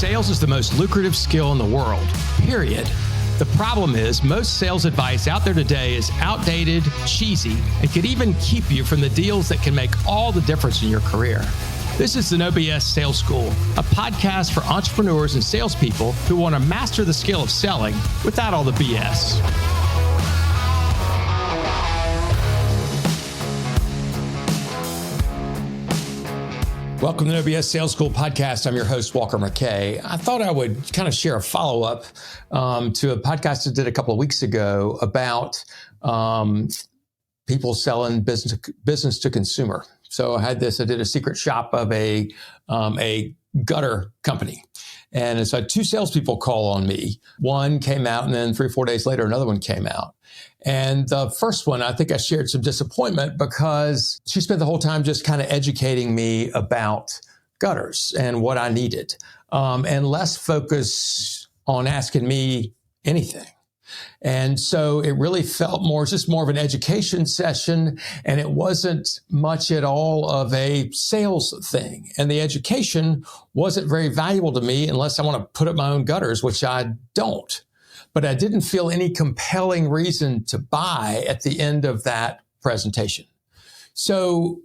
Sales is the most lucrative skill in the world, period. The problem is most sales advice out there today is outdated, cheesy, and could even keep you from the deals that can make all the difference in your career. This is the No BS Sales School, a podcast for entrepreneurs and salespeople who want to master the skill of selling without all the BS. Welcome to the No BS Sales School podcast. I'm your host, Walker McKay. I thought I would kind of share a follow-up to a podcast I did a couple of weeks ago about people selling business to consumer. So I did a secret shop of a gutter company. And so I had two salespeople call on me. One came out, and then 3 or 4 days later, another one came out. And the first one, I think I shared some disappointment because she spent the whole time just kind of educating me about gutters and what I needed, and less focus on asking me anything. And so it really felt just more of an education session, and it wasn't much at all of a sales thing. And the education wasn't very valuable to me unless I want to put up my own gutters, which I don't. But I didn't feel any compelling reason to buy at the end of that presentation. So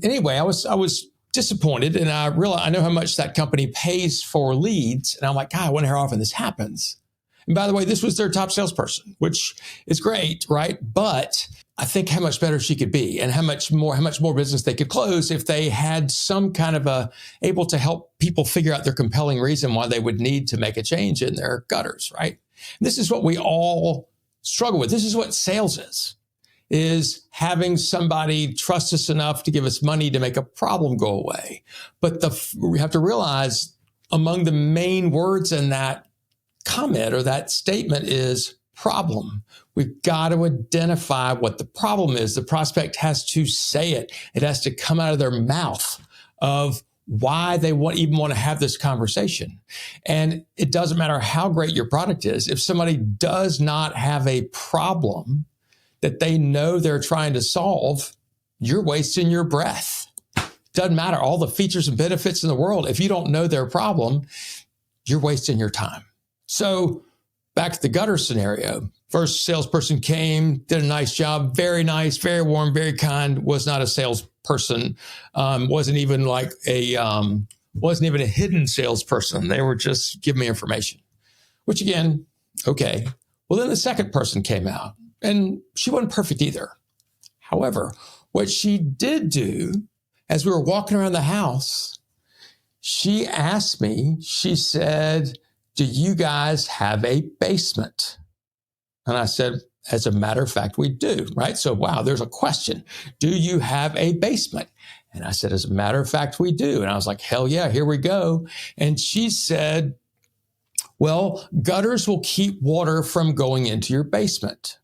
anyway, I was disappointed, and I realized I know how much that company pays for leads, and I'm like, God, I wonder how often this happens. And by the way, this was their top salesperson, which is great, right? But I think how much better she could be, and how much more business they could close if they had some kind of able to help people figure out their compelling reason why they would need to make a change in their gutters, right? And this is what we all struggle with. This is what sales is having somebody trust us enough to give us money to make a problem go away. But we have to realize among the main words in that comment or that statement is problem. We've got to identify what the problem is. The prospect has to say it. It has to come out of their mouth of why they even want to have this conversation. And it doesn't matter how great your product is. If somebody does not have a problem that they know they're trying to solve, you're wasting your breath. Doesn't matter all the features and benefits in the world. If you don't know their problem, you're wasting your time. So back to the gutter scenario. First salesperson came, did a nice job, very nice, very warm, very kind, was not a salesperson, wasn't even a hidden salesperson. They were just giving me information, which again, okay. Well, then the second person came out, and she wasn't perfect either. However, what she did do, as we were walking around the house, she asked me, she said, do you guys have a basement? And I said, as a matter of fact, we do, right? So, wow, there's a question. Do you have a basement? And I said, as a matter of fact, we do. And I was like, hell yeah, here we go. And she said, well, gutters will keep water from going into your basement.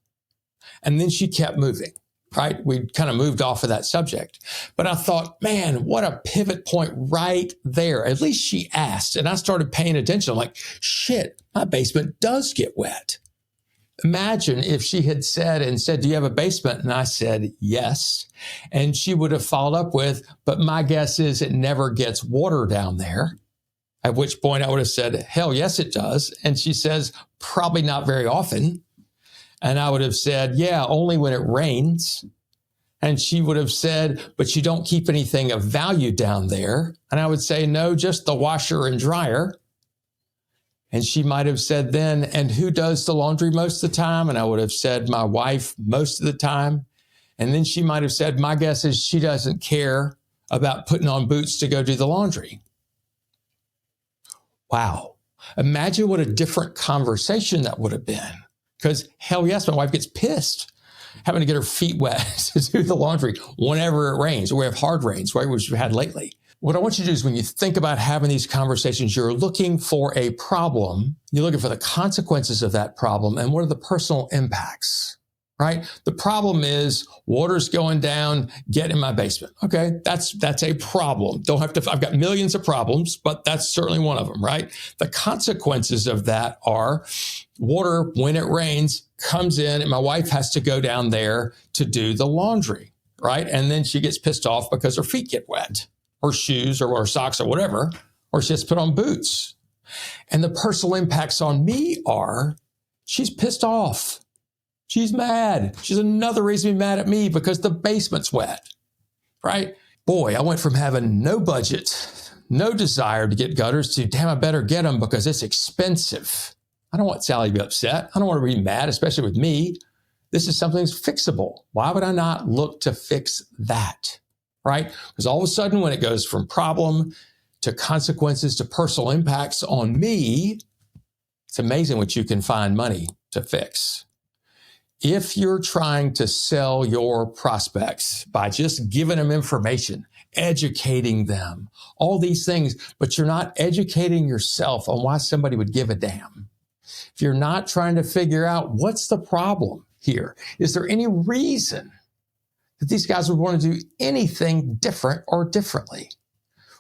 And then she kept moving. Right? We kind of moved off of that subject. But I thought, man, what a pivot point right there. At least she asked. And I started paying attention. I'm like, shit, my basement does get wet. Imagine if she had said, do you have a basement? And I said, yes. And she would have followed up with, but my guess is it never gets water down there. At which point I would have said, hell yes, it does. And she says, probably not very often. And I would have said, yeah, only when it rains. And she would have said, but you don't keep anything of value down there. And I would say, no, just the washer and dryer. And she might have said then, and who does the laundry most of the time? And I would have said, my wife most of the time. And then she might have said, my guess is she doesn't care about putting on boots to go do the laundry. Wow. Imagine what a different conversation that would have been. Because hell yes, my wife gets pissed having to get her feet wet to do the laundry whenever it rains. We have hard rains, right, which we've had lately. What I want you to do is when you think about having these conversations, you're looking for a problem. You're looking for the consequences of that problem and what are the personal impacts, right? The problem is water's going down, get in my basement. Okay, that's a problem. I've got millions of problems, but that's certainly one of them, right? The consequences of that are water, when it rains, comes in and my wife has to go down there to do the laundry, right? And then she gets pissed off because her feet get wet, or shoes or socks or whatever, or she has to put on boots. And the personal impacts on me are, she's pissed off. She's mad. She's another reason to be mad at me because the basement's wet, right? Boy, I went from having no budget, no desire to get gutters to, damn, I better get them because it's expensive. I don't want Sally to be upset. I don't want her to be mad, especially with me. This is something that's fixable. Why would I not look to fix that, right? Because all of a sudden, when it goes from problem to consequences to personal impacts on me, it's amazing what you can find money to fix. If you're trying to sell your prospects by just giving them information, educating them, all these things, but you're not educating yourself on why somebody would give a damn. If you're not trying to figure out what's the problem here, is there any reason that these guys would want to do anything different or differently?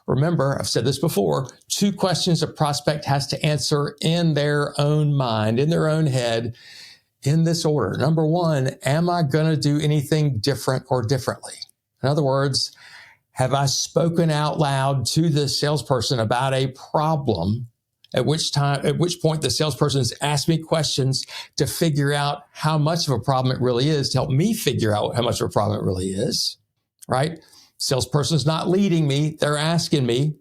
Remember, I've said this before, 2 questions a prospect has to answer in their own mind, in their own head, in this order. Number 1, am I going to do anything different or differently? In other words, have I spoken out loud to the salesperson about a problem, at which point the salesperson has asked me questions to figure out how much of a problem it really is, to help me figure out how much of a problem it really is, right? Salesperson's not leading me. They're asking me.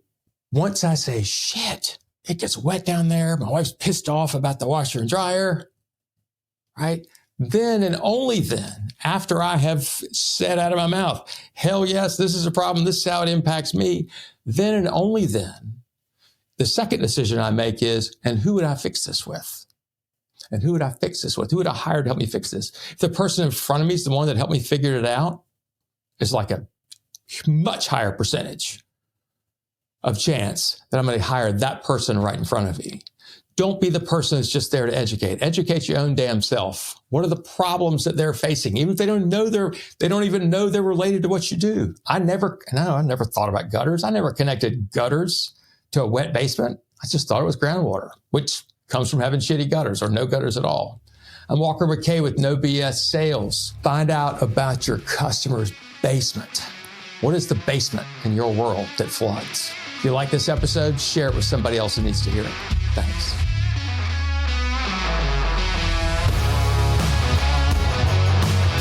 Once I say, shit, it gets wet down there. My wife's pissed off about the washer and dryer, right? Then and only then, after I have said out of my mouth, hell yes, this is a problem. This is how it impacts me. Then and only then, the second decision I make is, and who would I fix this with? And who would I fix this with? Who would I hire to help me fix this? If the person in front of me is the one that helped me figure it out, it's like a much higher percentage of chance that I'm going to hire that person right in front of me. Don't be the person that's just there to educate. Educate your own damn self. What are the problems that they're facing? Even if they don't even know they're related to what you do. I never thought about gutters. I never connected gutters to a wet basement. I just thought it was groundwater, which comes from having shitty gutters or no gutters at all. I'm Walker McKay with No BS Sales. Find out about your customer's basement. What is the basement in your world that floods? If you like this episode, share it with somebody else who needs to hear it. Thanks.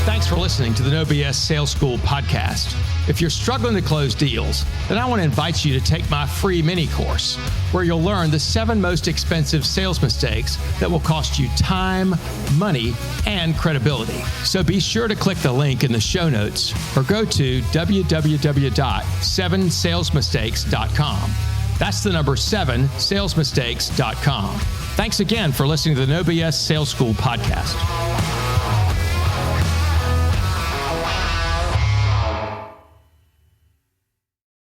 Thanks for listening to the No BS Sales School podcast. If you're struggling to close deals, then I want to invite you to take my free mini course, where you'll learn the 7 most expensive sales mistakes that will cost you time, money, and credibility. So be sure to click the link in the show notes or go to www.7salesmistakes.com. That's the number 7salesmistakes.com. Thanks again for listening to the No BS Sales School podcast.